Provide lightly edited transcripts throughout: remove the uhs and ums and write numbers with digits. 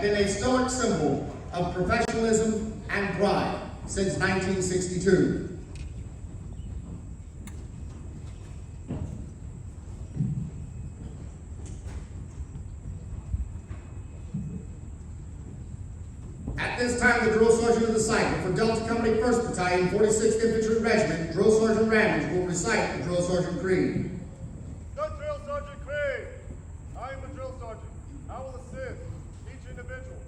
been a stoic symbol of professionalism and pride since 1962. At this time, the drill sergeant of the cycle for Delta Company 1st Battalion, 46th Infantry Regiment, Drill Sergeant Ramage, will recite the Drill Sergeant Creed. The Drill Sergeant Creed. I am the Drill Sergeant. I will assist each individual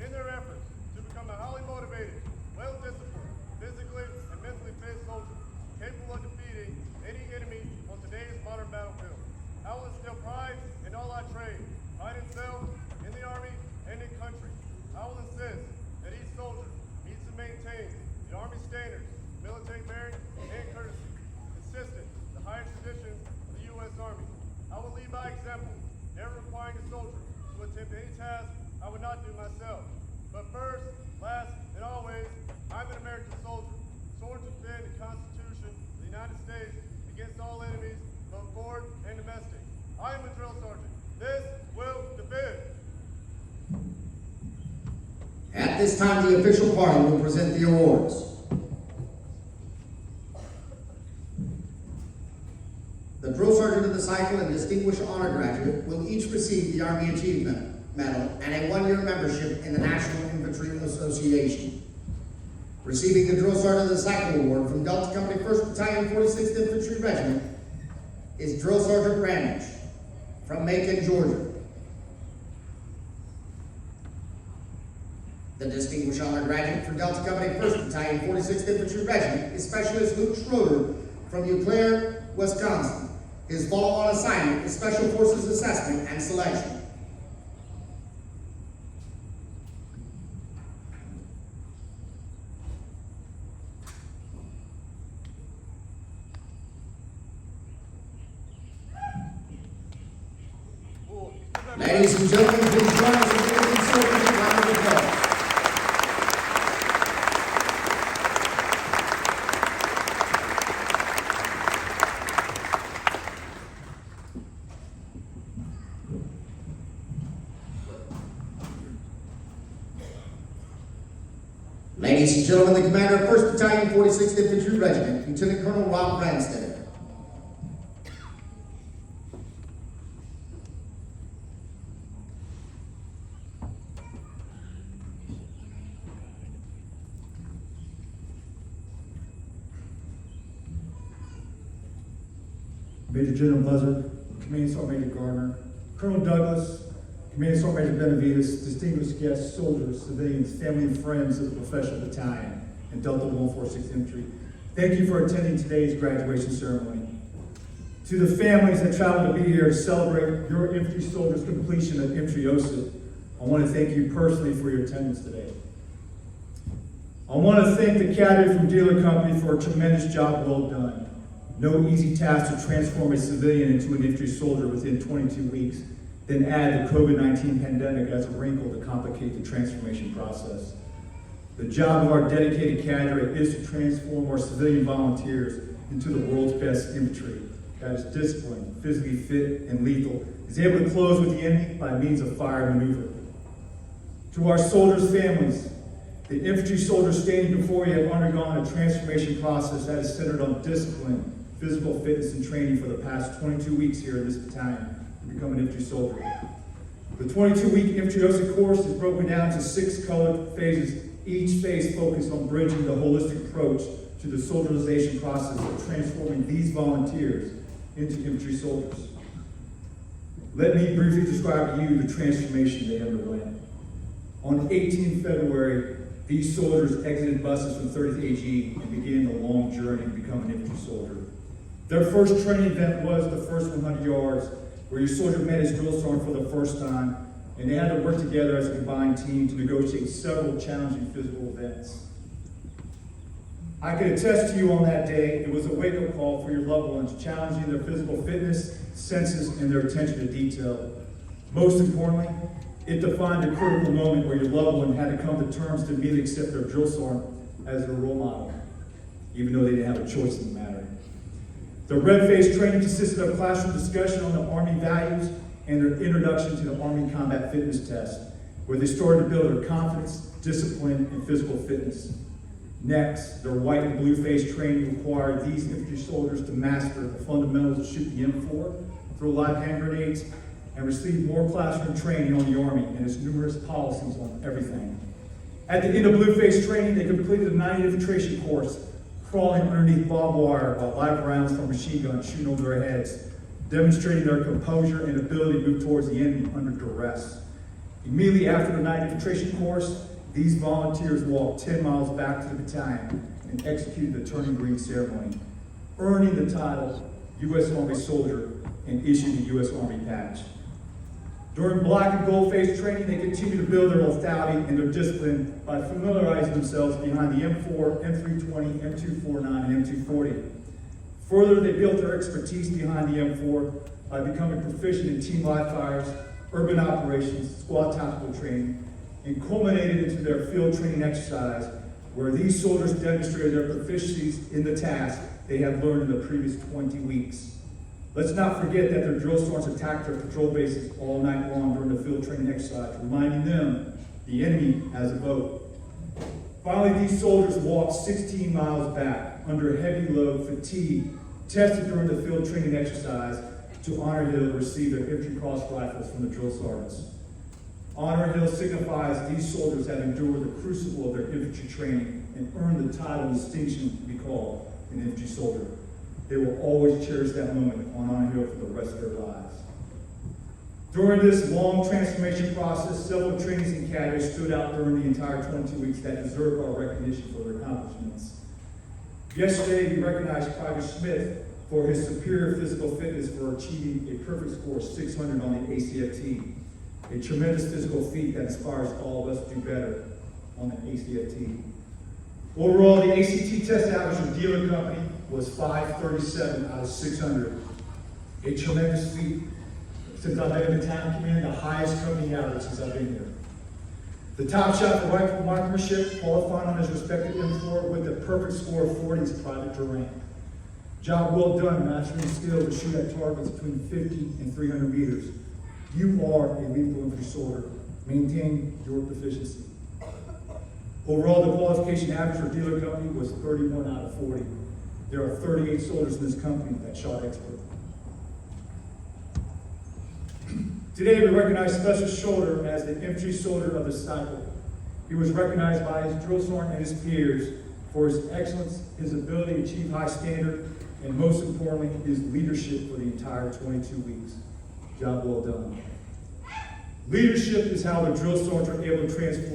in their efforts to become a highly motivated, well-disciplined, physically and mentally fit soldier, capable of defeating any enemy on today's modern battlefield. I will instill pride in all I train, pride in self, in the Army, and in country. I will insist that each soldier needs to maintain the Army standards, military merit, and courtesy, consistent with the highest traditions of the U.S. Army. I will lead by example, never requiring a soldier to attempt any task I would not do myself. But first, last, and always, I'm an American soldier, sworn to defend the Constitution of the United States against all enemies, both foreign and domestic. I am a drill sergeant. This will defend. At this time, the official party will present the awards. The Drill Sergeant of the Cycle and Distinguished Honor Graduate will each receive the Army Achievement Medal and a one-year membership in the National Infantry Association. Receiving the Drill Sergeant of the Cycle Award from Delta Company 1st Battalion, 46th Infantry Regiment is Drill Sergeant Ramage from Macon, Georgia. The Distinguished Honor Graduate for Delta Company 1st Battalion, 46th Infantry Regiment is Specialist Luke Schroeder from Eau Claire, Wisconsin. His fall on assignment is Special Forces Assessment and Selection. Ladies and gentlemen, please join us in giving these soldiers a round of applause. Ladies and gentlemen, the commander of 1st Battalion, 46th Infantry Regiment, Lieutenant Colonel Rob Branstad. Major General Buzzard, Commanding Sergeant Major Gardner, Colonel Douglas, Commanding Sergeant Major Benavides, distinguished guests, soldiers, civilians, family, and friends of the professional battalion and Delta 146th Infantry. Thank you for attending today's graduation ceremony. To the families that traveled to be here to celebrate your infantry soldiers' completion of Infantry OSIT, I want to thank you personally for your attendance today. I want to thank the cadre from Dealer Company for a tremendous job well done. No easy task to transform a civilian into an infantry soldier within 22 weeks, then add the COVID-19 pandemic as a wrinkle to complicate the transformation process. The job of our dedicated cadre is to transform our civilian volunteers into the world's best infantry that is disciplined, physically fit, and lethal, is able to close with the enemy by means of fire maneuver. To our soldiers' families, the infantry soldiers standing before you have undergone a transformation process that is centered on discipline, physical fitness, and training for the past 22 weeks here in this battalion to become an infantry soldier. The 22-week infantry OSIT course is broken down into 6 colored phases, each phase focused on bridging the holistic approach to the soldierization process of transforming these volunteers into infantry soldiers. Let me briefly describe to you the transformation they underwent. On 18 February, these soldiers exited buses from 30th AG and began the long journey to become an infantry soldier. Their first training event was the first 100 yards, where your soldier met his drill sergeant for the first time, and they had to work together as a combined team to negotiate several challenging physical events. I can attest to you on that day, it was a wake-up call for your loved ones, challenging their physical fitness, senses, and their attention to detail. Most importantly, it defined a critical moment where your loved one had to come to terms to immediately accept their drill sergeant as their role model, even though they didn't have a choice in the matter. The red phase training consisted of classroom discussion on the Army values and their introduction to the Army Combat Fitness Test. where they started to build their confidence, discipline, and physical fitness. Next, their white and blue face training required these infantry soldiers to master the fundamentals of shoot the M4, throw live hand grenades, and receive more classroom training on the Army and its numerous policies on everything. At the end of blue face training, they completed a 90 infiltration course, crawling underneath barbed wire while live rounds from machine guns shooting over their heads, demonstrating their composure and ability to move towards the enemy under duress. Immediately after the 90 infiltration course, these volunteers walked 10 miles back to the battalion and executed the turning green ceremony, earning the title U.S. Army Soldier and issued the U.S. Army badge. During black and gold face training, they continue to build their lethality and their discipline by familiarizing themselves behind the M4, M320, M249, and M240. Further, they built their expertise behind the M4 by becoming proficient in team live fires, urban operations, squad tactical training, and culminated into their field training exercise, where these soldiers demonstrated their proficiencies in the task they had learned in the previous 20 weeks. Let's not forget that their drill sergeants attacked their patrol bases all night long during the field training exercise, reminding them the enemy has a boat. Finally, these soldiers walked 16 miles back under heavy load, fatigue, tested during the field training exercise to Honor Hill to receive their infantry cross rifles from the drill sergeants. Honor Hill signifies these soldiers have endured the crucible of their infantry training and earned the title and distinction to be called an infantry soldier. They will always cherish that moment on Honor Hill for the rest of their lives. During this long transformation process, several trainings and cadres stood out during the entire 22 weeks that deserve our recognition for their accomplishments. Yesterday, we recognized Private Smith for his superior physical fitness for achieving a perfect score of 600 on the ACFT, a tremendous physical feat that inspires all of us to do better on the ACFT. Overall, the ACT test average for Dealer Company was 537 out of 600, a tremendous feat. Since I've been in the battalion command, the highest company average since I've been here. The top shot for rifle marksmanship, qualifying on his respective M4 with a perfect score of 40 is Private Durant. Job well done, mastering the skill to shoot at targets between 50 and 300 meters. You are a lethal infantry soldier. Maintain your proficiency. Overall, the qualification average for Dealer Company was 31 out of 40. There are 38 soldiers in this company that shot expert. Today, we recognize Special Shoulder as the infantry soldier of the cycle. He was recognized by his drill sergeant and his peers for his excellence, his ability to achieve high standard, and most importantly, his leadership for the entire 22 weeks. Job well done. Leadership is how the drill sergeants are able to transform